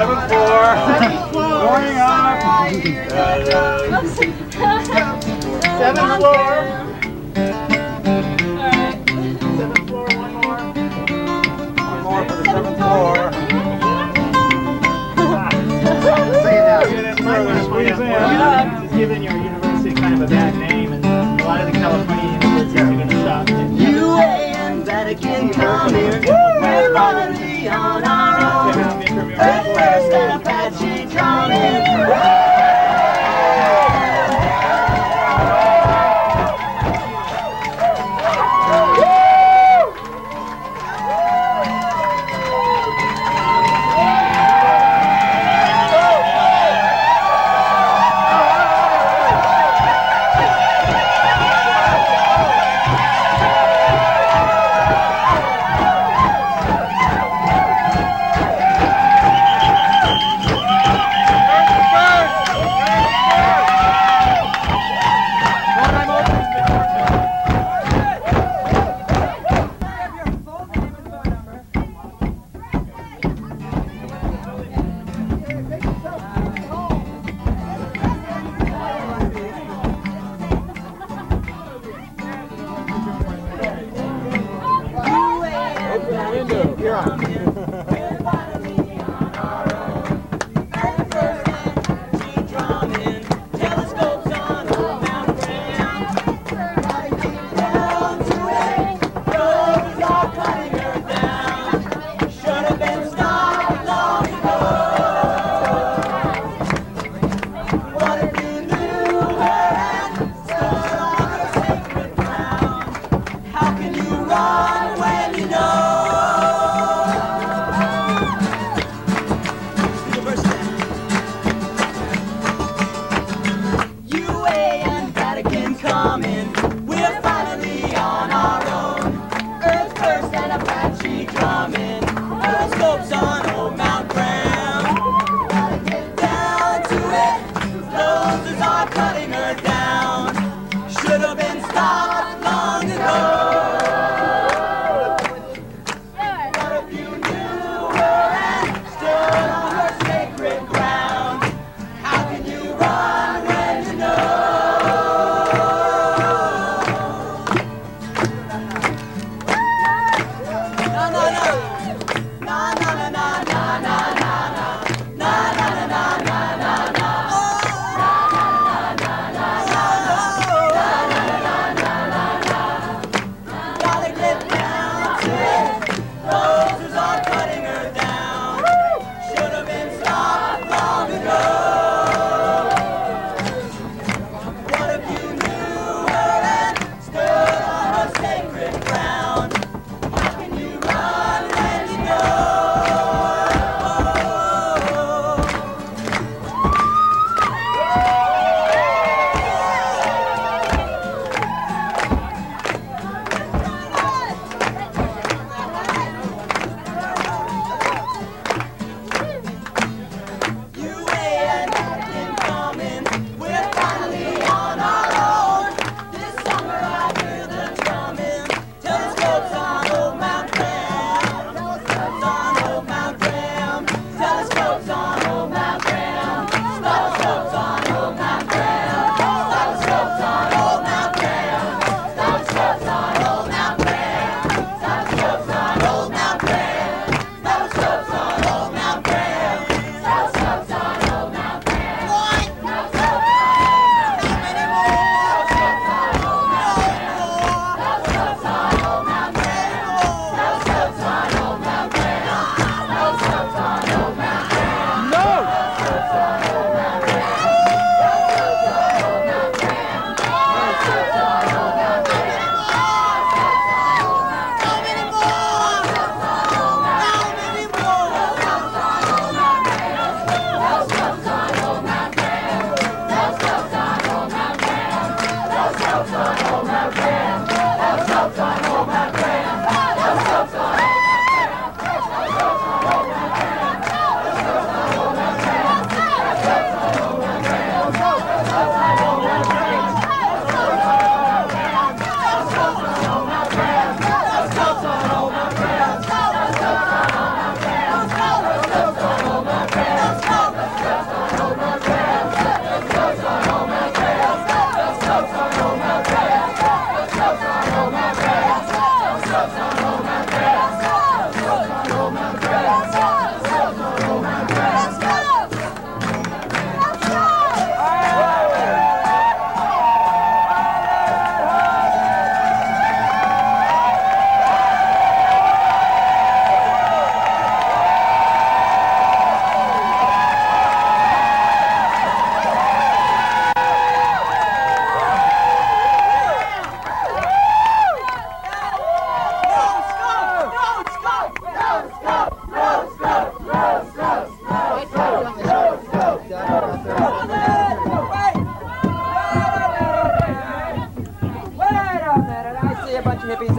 7th floor. Going up. 7th floor. 7th floor, one more. One more for the 7th floor. Just giving your university kind of a bad name, and a lot of the California universities are going to stop. UA and Vatican come here. We're finally on our own. First and Apache drumming.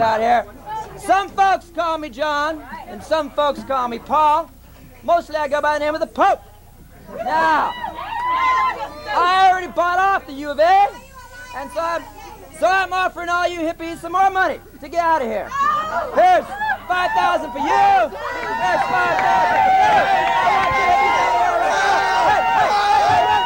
out here. Some folks call me John, and some folks call me Paul. Mostly I go by the name of the Pope. Now, I already bought off the U of A, and so I'm offering all you hippies some more money to get out of here. Here's $5,000 for you. There's $5,000 for you. I want you hippies out of here right now. Hey, hey, hey, hey.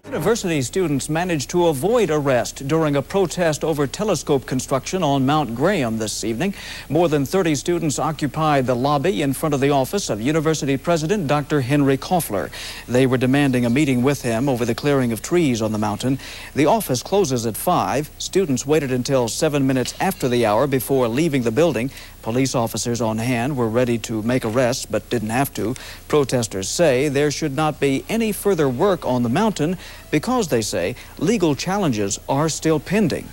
University students managed to avoid arrest during a protest over telescope construction on Mount Graham this evening. More than 30 students occupied the lobby in front of the office of University President Dr. Henry Koffler. They were demanding a meeting with him over the clearing of trees on the mountain. The office closes at 5. Students waited until 7 minutes after the hour before leaving the building. Police officers on hand were ready to make arrests but didn't have to. Protesters say there should not be any further work on the mountain because, they say, legal challenges are still pending.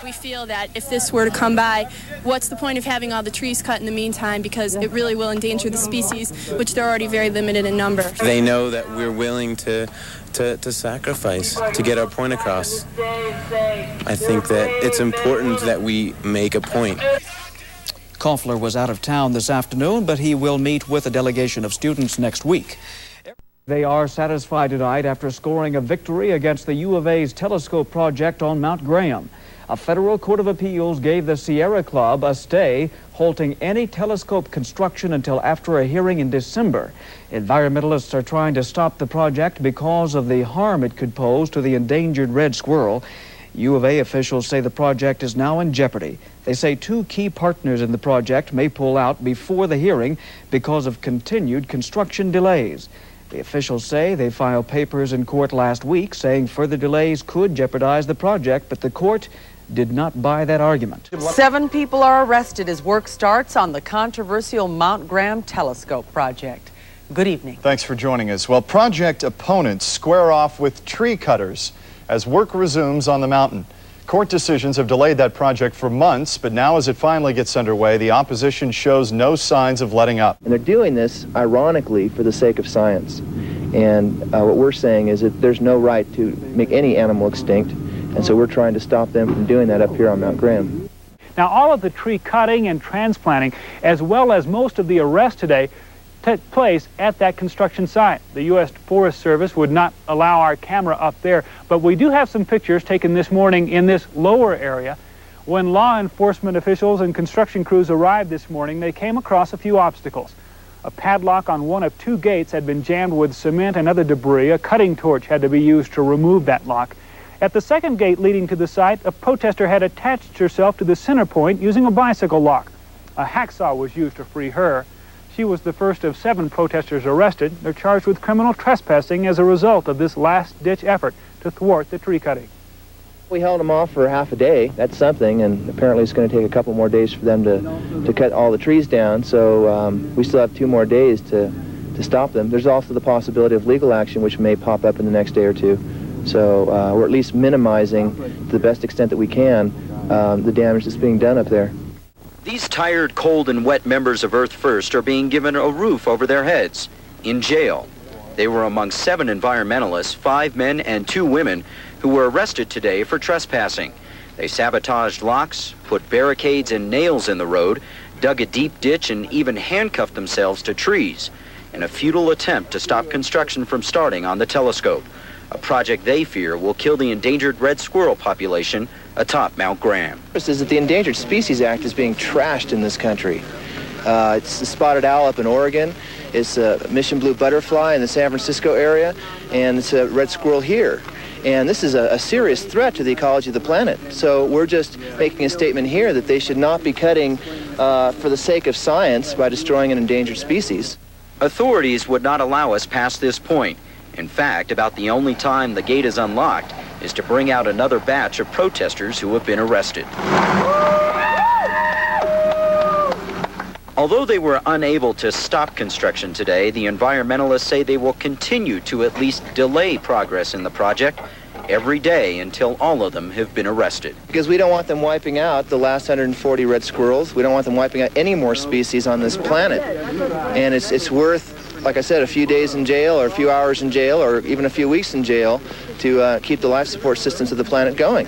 We feel that if this were to come by, what's the point of having all the trees cut in the meantime, because it really will endanger the species, which they're already very limited in number. They know that we're willing to sacrifice to get our point across. I think that it's important that we make a point. Koffler was out of town this afternoon, but he will meet with a delegation of students next week. They are satisfied tonight after scoring a victory against the U of A's telescope project on Mount Graham. A federal court of appeals gave the Sierra Club a stay, halting any telescope construction until after a hearing in December. Environmentalists are trying to stop the project because of the harm it could pose to the endangered red squirrel. U of A officials say the project is now in jeopardy. They say 2 key partners in the project may pull out before the hearing because of continued construction delays. The officials say they filed papers in court last week saying further delays could jeopardize the project, but the court did not buy that argument. 7 people are arrested as work starts on the controversial Mount Graham telescope project. Good evening. Thanks for joining us. Well, project opponents square off with tree cutters as work resumes on the mountain. Court decisions have delayed that project for months, but now as it finally gets underway, the opposition shows no signs of letting up. And they're doing this, ironically, for the sake of science. And what we're saying is that there's no right to make any animal extinct, and so we're trying to stop them from doing that up here on Mount Graham. Now, all of the tree cutting and transplanting, as well as most of the arrests today, took place at that construction site. The U.S. Forest Service would not allow our camera up there, but we do have some pictures taken this morning in this lower area. When law enforcement officials and construction crews arrived this morning, they came across a few obstacles. A padlock on one of 2 gates had been jammed with cement and other debris. A cutting torch had to be used to remove that lock. At the second gate leading to the site, a protester had attached herself to the center point using a bicycle lock. A hacksaw was used to free her. She was the first of 7 protesters arrested. They're charged with criminal trespassing as a result of this last-ditch effort to thwart the tree cutting. We held them off for half a day. That's something, and apparently it's going to take a couple more days for them to cut all the trees down, so we still have 2 more days to stop them. There's also the possibility of legal action, which may pop up in the next day or 2. So we're at least minimizing, to the best extent that we can, the damage that's being done up there. These tired, cold, and wet members of Earth First are being given a roof over their heads, in jail. They were among 7 environmentalists, 5 men and 2 women, who were arrested today for trespassing. They sabotaged locks, put barricades and nails in the road, dug a deep ditch, and even handcuffed themselves to trees in a futile attempt to stop construction from starting on the telescope, a project they fear will kill the endangered red squirrel population atop Mount Graham. Is that the Endangered Species Act is being trashed in this country. It's the spotted owl up in Oregon, it's a mission blue butterfly in the San Francisco area, and it's a red squirrel here. And this is a serious threat to the ecology of the planet. So we're just making a statement here that they should not be cutting for the sake of science by destroying an endangered species. Authorities would not allow us past this point. In fact, about the only time the gate is unlocked is to bring out another batch of protesters who have been arrested. Although they were unable to stop construction today, the environmentalists say they will continue to at least delay progress in the project every day until all of them have been arrested. Because we don't want them wiping out the last 140 red squirrels. We don't want them wiping out any more species on this planet. And it's worth like I said, a few days in jail or a few hours in jail or even a few weeks in jail to keep the life support systems of the planet going.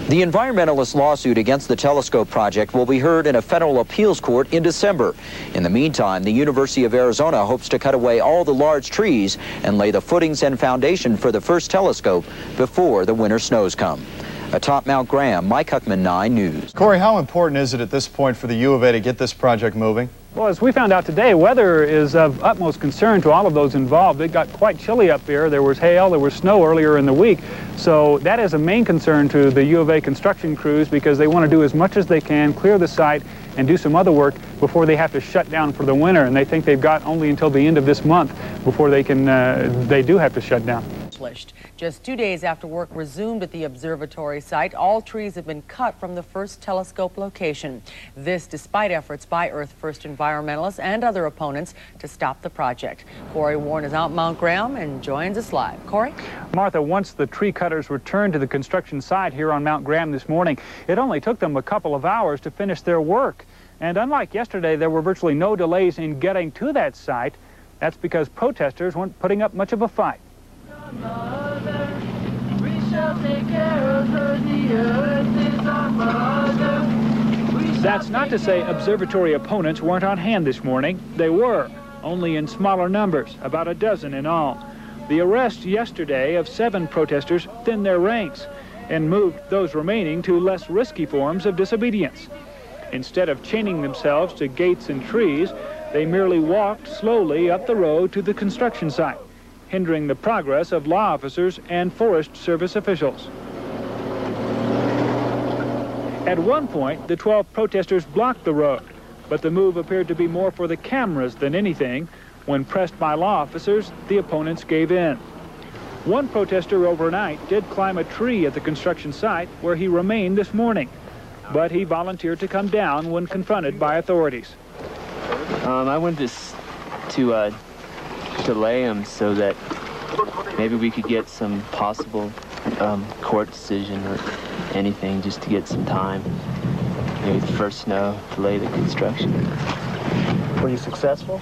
The environmentalist lawsuit against the telescope project will be heard in a federal appeals court in December. In the meantime, the University of Arizona hopes to cut away all the large trees and lay the footings and foundation for the first telescope before the winter snows come. Atop Mount Graham, Mike Huckman, 9 News. Corey, how important is it at this point for the U of A to get this project moving? Well, as we found out today, weather is of utmost concern to all of those involved. It got quite chilly up there. There was hail, there was snow earlier in the week. So that is a main concern to the U of A construction crews because they want to do as much as they can, clear the site, and do some other work before they have to shut down for the winter. And they think they've got only until the end of this month before they do have to shut down. Just 2 days after work resumed at the observatory site, all trees have been cut from the first telescope location. This despite efforts by Earth First environmentalists and other opponents to stop the project. Corey Warren is out Mount Graham and joins us live. Corey? Martha, once the tree cutters returned to the construction site here on Mount Graham this morning, it only took them a couple of hours to finish their work. And unlike yesterday, there were virtually no delays in getting to that site. That's because protesters weren't putting up much of a fight. That's not to say observatory opponents weren't on hand this morning. They were, only in smaller numbers, about a dozen in all. The arrest yesterday of 7 protesters thinned their ranks and moved those remaining to less risky forms of disobedience. Instead of chaining themselves to gates and trees, they merely walked slowly up the road to the construction site, hindering the progress of law officers and Forest Service officials. At one point, the 12 protesters blocked the road, but the move appeared to be more for the cameras than anything. When pressed by law officers, the opponents gave in. One protester overnight did climb a tree at the construction site where he remained this morning, but he volunteered to come down when confronted by authorities. I wanted to delay them so that maybe we could get some possible court decision or anything just to get some time. Maybe the first snow, delay the construction. Were you successful?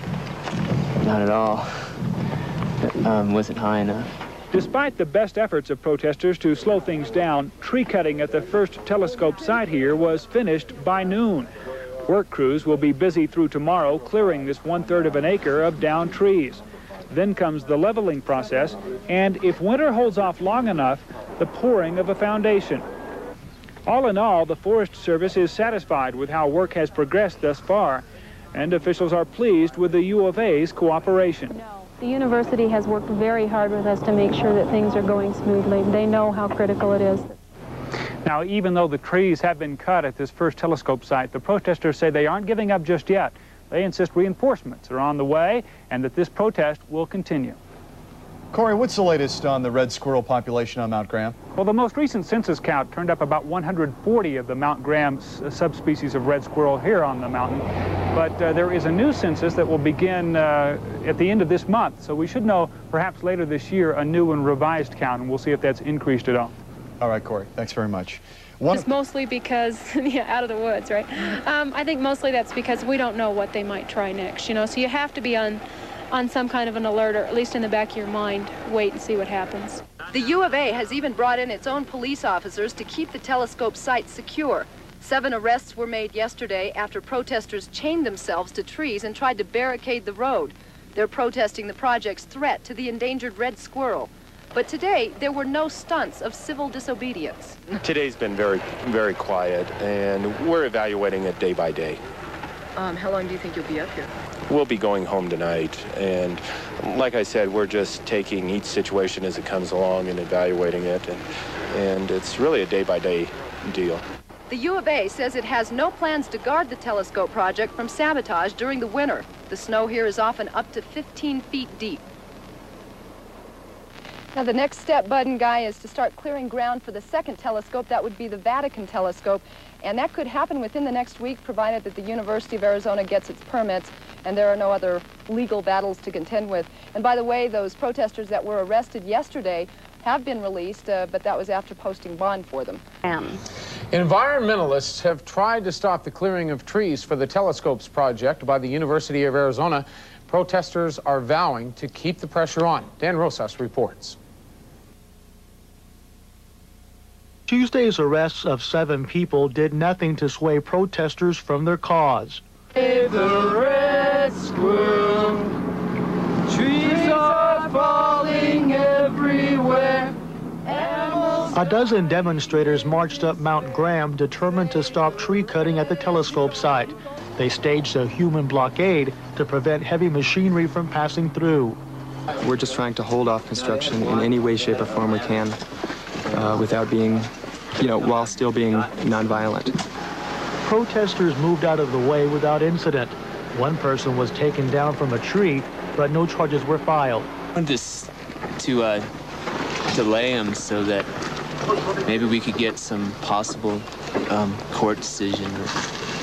Not at all. Wasn't high enough. Despite the best efforts of protesters to slow things down, tree cutting at the first telescope site here was finished by noon. Work crews will be busy through tomorrow clearing this 1/3 of an acre of downed trees. Then comes the leveling process, and if winter holds off long enough, the pouring of a foundation. All in all, the Forest Service is satisfied with how work has progressed thus far, and officials are pleased with the U of A's cooperation. The university has worked very hard with us to make sure that things are going smoothly. They know how critical it is. Now, even though the trees have been cut at this first telescope site, the protesters say they aren't giving up just yet. They insist reinforcements are on the way and that this protest will continue. Corey, what's the latest on the red squirrel population on Mount Graham? Well, the most recent census count turned up about 140 of the Mount Graham subspecies of red squirrel here on the mountain. But there is a new census that will begin at the end of this month. So we should know perhaps later this year a new and revised count, and we'll see if that's increased at all. All right, Corey, thanks very much. Just mostly because, yeah, out of the woods, right? I think mostly that's because we don't know what they might try next, you know, so you have to be on some kind of an alert, or at least in the back of your mind, wait and see what happens. The U of A has even brought in its own police officers to keep the telescope site secure. 7 arrests were made yesterday after protesters chained themselves to trees and tried to barricade the road. They're protesting the project's threat to the endangered red squirrel. But today, there were no stunts of civil disobedience. Today's been very, very quiet, and we're evaluating it day by day. How long do you think you'll be up here? We'll be going home tonight, and like I said, we're just taking each situation as it comes along and evaluating it, and it's really a day-by-day deal. The U of A says it has no plans to guard the telescope project from sabotage during the winter. The snow here is often up to 15 feet deep. Now, the next step, Bud and Guy, is to start clearing ground for the second telescope. That would be the Vatican telescope. And that could happen within the next week, provided that the University of Arizona gets its permits and there are no other legal battles to contend with. And by the way, those protesters that were arrested yesterday have been released, but that was after posting bond for them. Environmentalists have tried to stop the clearing of trees for the telescopes project by the University of Arizona. Protesters are vowing to keep the pressure on. Dan Rosas reports. Tuesday's arrests of 7 people did nothing to sway protesters from their cause. Save the red squirrel. Trees are falling everywhere. A dozen demonstrators marched up Mount Graham, determined to stop tree cutting at the telescope site. They staged a human blockade to prevent heavy machinery from passing through. We're just trying to hold off construction in any way, shape, or form we can without being, while still being nonviolent. Protesters moved out of the way without incident. One person was taken down from a tree, but no charges were filed. I wanted to delay them so that maybe we could get some possible court decision or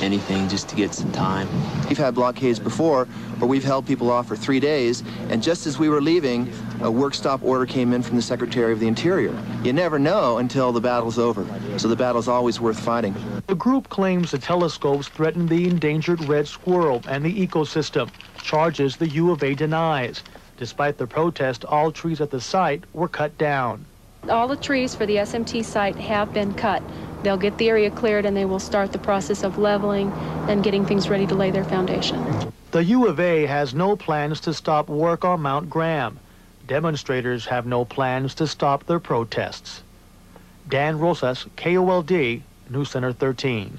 anything, just to get some time. We've had blockades before where we've held people off for 3 days, and just as we were leaving, a work stop order came in from the Secretary of the Interior. You never know until the battle's over, so the battle's always worth fighting. The group claims the telescopes threaten the endangered red squirrel and the ecosystem, charges the U of A denies. Despite the protest, all trees at the site were cut down. All the trees for the SMT site have been cut. They'll get the area cleared and they will start the process of leveling and getting things ready to lay their foundation. The U of A has no plans to stop work on Mount Graham. Demonstrators have no plans to stop their protests. Dan Rosas, KOLD, News Center 13.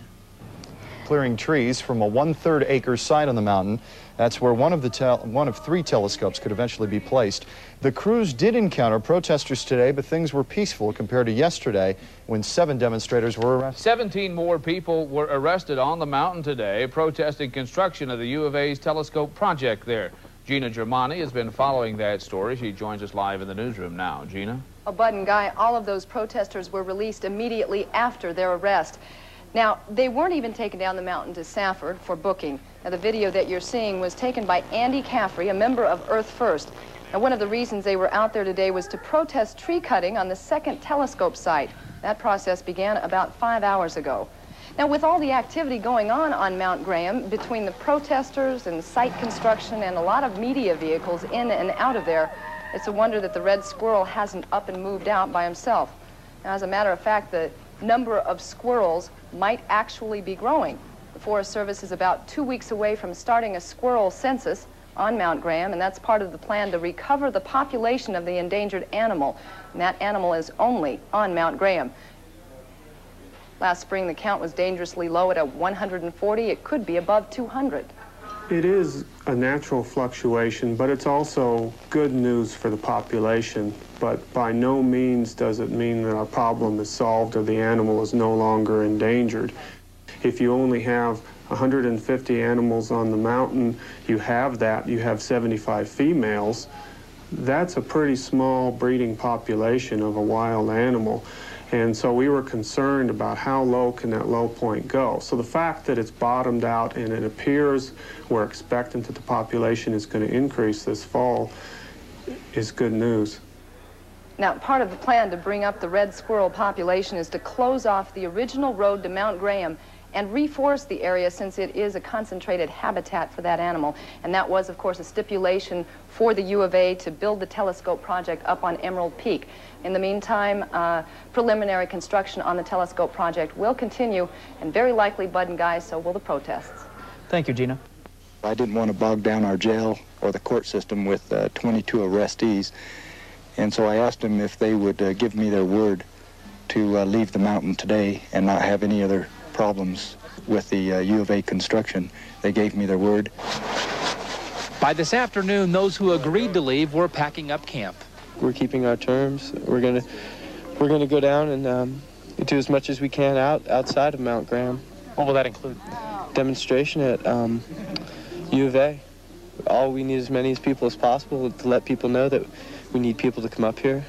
Clearing trees from a 1/3 acre site on the mountain. That's where one of 3 telescopes could eventually be placed. The crews did encounter protesters today, but things were peaceful compared to yesterday when 7 demonstrators were arrested. 17 more people were arrested on the mountain today protesting construction of the U of A's telescope project there. Gina Germani has been following that story. She joins us live in the newsroom now. Gina? Oh, Bud and Guy, all of those protesters were released immediately after their arrest. Now, they weren't even taken down the mountain to Safford for booking. Now, the video that you're seeing was taken by Andy Caffrey, a member of Earth First. Now, one of the reasons they were out there today was to protest tree cutting on the second telescope site. That process began about 5 hours ago. Now, with all the activity going on Mount Graham, between the protesters and site construction and a lot of media vehicles in and out of there, it's a wonder that the red squirrel hasn't up and moved out by himself. Now, as a matter of fact, the number of squirrels might actually be growing. The Forest Service is about 2 weeks away from starting a squirrel census on Mount Graham, and that's part of the plan to recover the population of the endangered animal. And that animal is only on Mount Graham. Last spring, the count was dangerously low at 140. It could be above 200. It is a natural fluctuation, but it's also good news for the population. But by no means does it mean that our problem is solved or the animal is no longer endangered. If you only have 150 animals on the mountain, you have 75 females. That's a pretty small breeding population of a wild animal. And so we were concerned about how low can that low point go. So the fact that it's bottomed out and it appears we're expectant that the population is going to increase this fall is good news. Now, part of the plan to bring up the red squirrel population is to close off the original road to Mount Graham and reforest the area, since it is a concentrated habitat for that animal. And that was, of course, a stipulation for the U of A to build the telescope project up on Emerald Peak. In the meantime, preliminary construction on the telescope project will continue, and very likely, Bud and Guy, so will the protests. Thank you, Gina. I didn't want to bog down our jail or the court system with 22 arrestees, and so I asked them if they would give me their word to leave the mountain today and not have any other problems with the U of A construction. They gave me their word. By this afternoon, those who agreed to leave were packing up camp. We're keeping our terms. We're gonna go down and do as much as we can outside of Mount Graham. What will that include? Demonstration at U of A. All we need as many people as possible to let people know that we need people to come up here.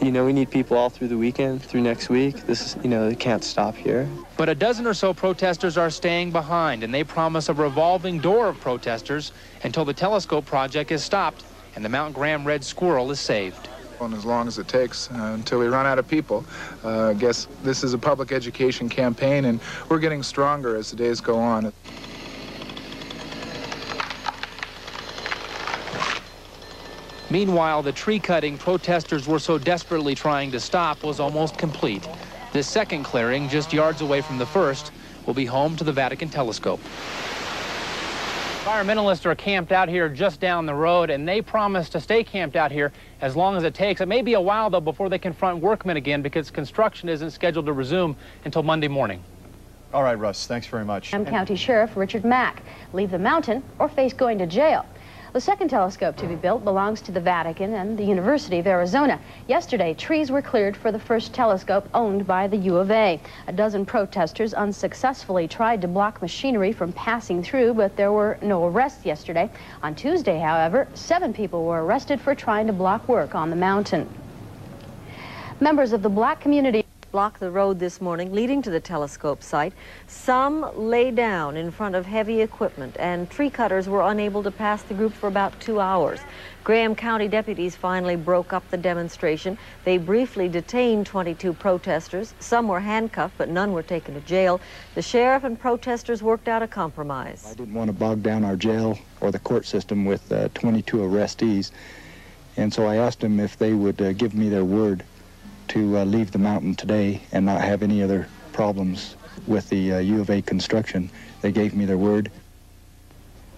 You know, we need people all through the weekend, through next week. This is, it can't stop here. But a dozen or so protesters are staying behind, and they promise a revolving door of protesters until the telescope project is stopped and the Mount Graham red squirrel is saved. And as long as it takes until we run out of people. I guess this is a public education campaign, and we're getting stronger as the days go on. Meanwhile, the tree cutting protesters were so desperately trying to stop was almost complete. This second clearing, just yards away from the first, will be home to the Vatican telescope. Environmentalists are camped out here just down the road, and they promise to stay camped out here as long as it takes. It may be a while, though, before they confront workmen again, because construction isn't scheduled to resume until Monday morning. All right, Russ, thanks very much. County Sheriff Richard Mack. Leave the mountain or face going to jail. The second telescope to be built belongs to the Vatican and the University of Arizona. Yesterday, trees were cleared for the first telescope owned by the U of A. A dozen protesters unsuccessfully tried to block machinery from passing through, but there were no arrests yesterday. On Tuesday, however, 7 people were arrested for trying to block work on the mountain. Members of the black community blocked the road this morning leading to the telescope site. Some lay down in front of heavy equipment, and tree cutters were unable to pass the group for about 2 hours. Graham County deputies finally broke up the demonstration. They briefly detained 22 protesters. Some were handcuffed, but none were taken to jail. The sheriff and protesters worked out a compromise. I didn't want to bog down our jail or the court system with 22 arrestees, and so I asked them if they would give me their word to leave the mountain today and not have any other problems with the U of A construction. They gave me their word.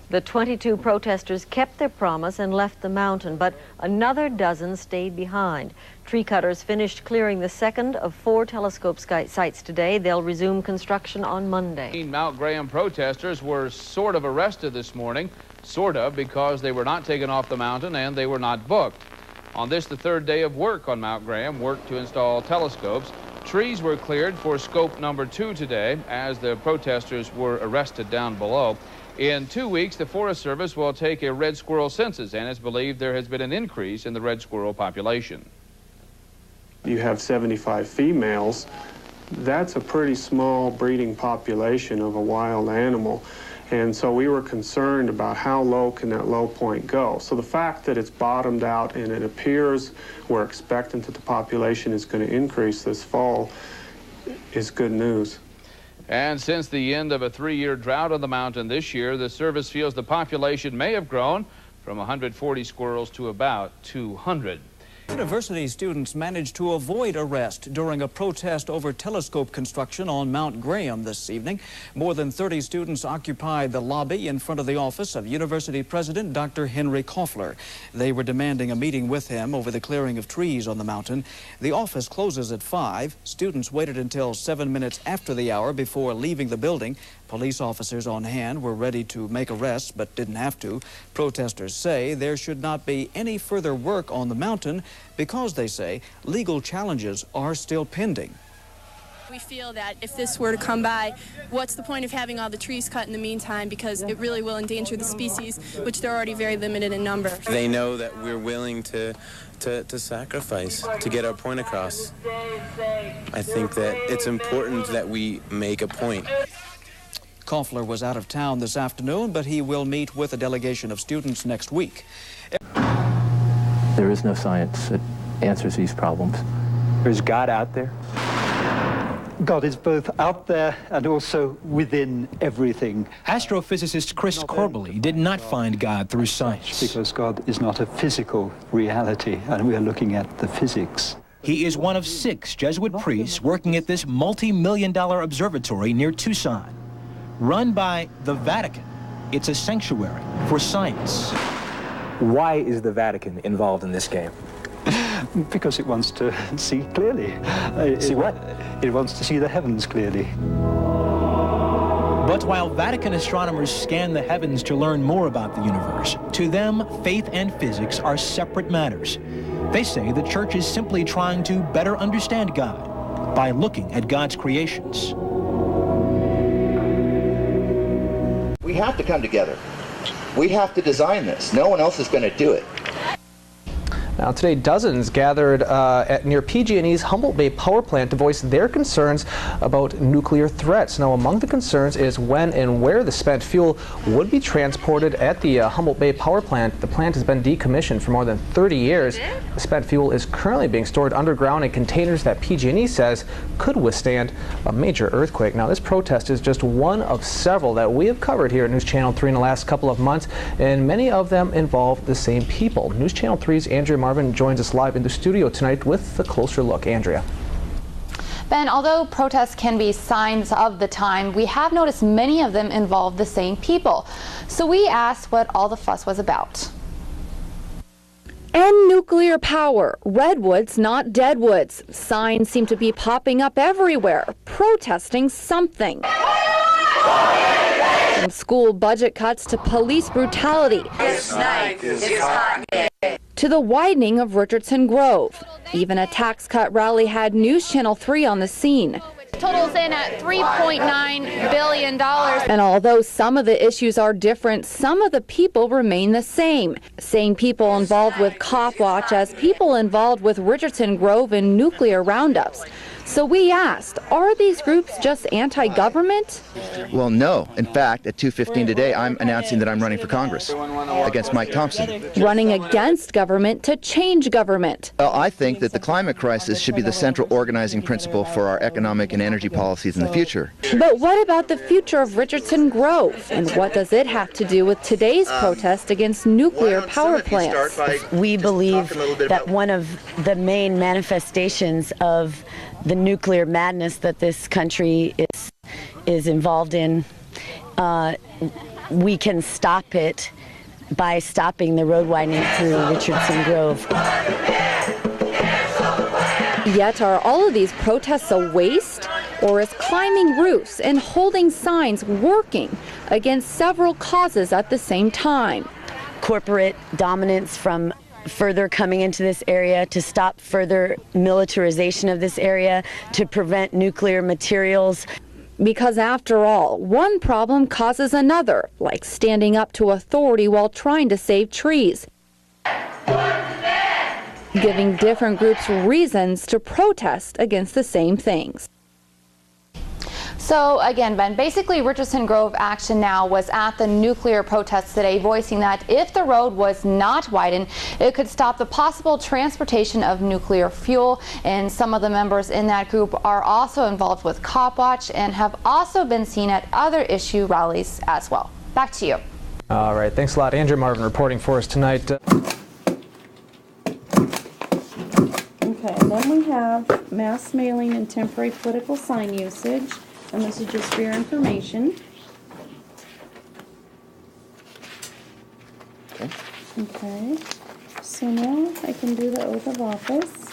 The 22 protesters kept their promise and left the mountain, but another dozen stayed behind. Tree cutters finished clearing the second of 4 telescope sites today. They'll resume construction on Monday. Mount Graham protesters were sort of arrested this morning, sort of, because they were not taken off the mountain and they were not booked. On this, the third day of work on Mount Graham, work to install telescopes. Trees were cleared for scope number 2 today as the protesters were arrested down below. In 2 weeks, the Forest Service will take a red squirrel census, and it's believed there has been an increase in the red squirrel population. You have 75 females. That's a pretty small breeding population of a wild animal. And so we were concerned about how low can that low point go. So the fact that it's bottomed out and it appears we're expectant that the population is going to increase this fall is good news. And since the end of a 3-year drought on the mountain this year, the service feels the population may have grown from 140 squirrels to about 200. University students managed to avoid arrest during a protest over telescope construction on Mount Graham this evening. More than 30 students occupied the lobby in front of the office of University President Dr. Henry Koffler. They were demanding a meeting with him over the clearing of trees on the mountain. The office closes at 5. Students waited until 7 minutes after the hour before leaving the building. Police officers on hand were ready to make arrests but didn't have to. Protesters say there should not be any further work on the mountain because, they say, legal challenges are still pending. We feel that if this were to come by, what's the point of having all the trees cut in the meantime, because it really will endanger the species, which they're already very limited in number. They know that we're willing to sacrifice to get our point across. I think that it's important that we make a point. Koffler was out of town this afternoon, but he will meet with a delegation of students next week. There is no science that answers these problems. There's God out there? God is both out there and also within everything. Astrophysicist Chris Corbally did not find God through science. Because God is not a physical reality, and we are looking at the physics. He is one of 6 Jesuit priests working at this multi-million-dollar observatory near Tucson. Run by the Vatican, it's a sanctuary for science. Why is the Vatican involved in this game? Because it wants to see clearly. See what? It wants to see the heavens clearly. But while Vatican astronomers scan the heavens to learn more about the universe, to them, faith and physics are separate matters. They say the Church is simply trying to better understand God by looking at God's creations. We have to come together. We have to design this. No one else is going to do it. Now today, dozens gathered near PG&E's Humboldt Bay power plant to voice their concerns about nuclear threats. Now among the concerns is when and where the spent fuel would be transported at the Humboldt Bay power plant. The plant has been decommissioned for more than 30 years. The spent fuel is currently being stored underground in containers that PG&E says could withstand a major earthquake. Now this protest is just one of several that we have covered here at News Channel 3 in the last couple of months, and many of them involve the same people. News Channel 3's Andrea Marvin joins us live in the studio tonight with a closer look. Andrea. Ben, although protests can be signs of the time, we have noticed many of them involve the same people. So we asked what all the fuss was about. End nuclear power. Redwoods, not deadwoods. Signs seem to be popping up everywhere, protesting something. From school budget cuts to police brutality. This night is hot day. To the widening of Richardson Grove. Even a tax cut rally had News Channel 3 on the scene. Totals in at $3.9 billion. And although some of the issues are different, some of the people remain the same. Same people involved with Cop Watch as people involved with Richardson Grove and nuclear roundups. So we asked, are these groups just anti-government? Well, no. In fact, at 2:15 today, I'm announcing that I'm running for Congress against Mike Thompson. Running against government to change government. Well, I think that the climate crisis should be the central organizing principle for our economic and energy policies in the future. But what about the future of Richardson Grove? And what does it have to do with today's protest against nuclear power plants? We believe that one of the main manifestations of the nuclear madness that this country is involved in, we can stop it by stopping the road widening through Richardson Grove. Yet are all of these protests a waste? Or is climbing roofs and holding signs working against several causes at the same time? Corporate dominance from further coming into this area, to stop further militarization of this area, to prevent nuclear materials. Because after all, one problem causes another, like standing up to authority while trying to save trees. Giving different groups reasons to protest against the same things. So again, Ben, basically Richardson Grove Action Now was at the nuclear protests today, voicing that if the road was not widened, it could stop the possible transportation of nuclear fuel. And some of the members in that group are also involved with Cop Watch and have also been seen at other issue rallies as well. Back to you. All right, thanks a lot. Andrea Marvin reporting for us tonight. Okay, and then we have mass mailing and temporary political sign usage. And this is just for your information. Okay. So now I can do the oath of office.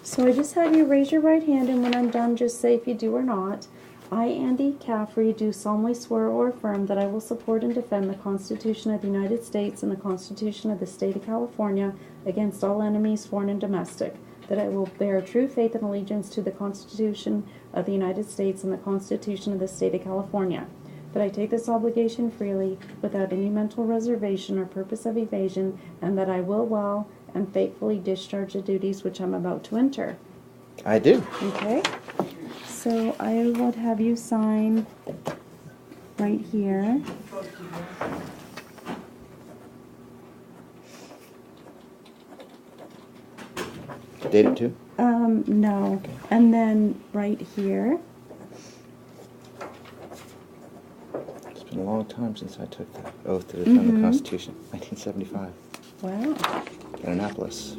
So I just have you raise your right hand, and when I'm done, just say if you do or not. I, Andy Caffrey, do solemnly swear or affirm that I will support and defend the Constitution of the United States and the Constitution of the State of California against all enemies, foreign and domestic. That I will bear true faith and allegiance to the Constitution of the United States and the Constitution of the State of California. That I take this obligation freely, without any mental reservation or purpose of evasion, and that I will well and faithfully discharge the duties which I'm about to enter. I do. Okay. So I would have you sign right here. Date it too? No. Okay. And then right here. It's been a long time since I took the oath to defend the Constitution. 1975. Wow. In Annapolis.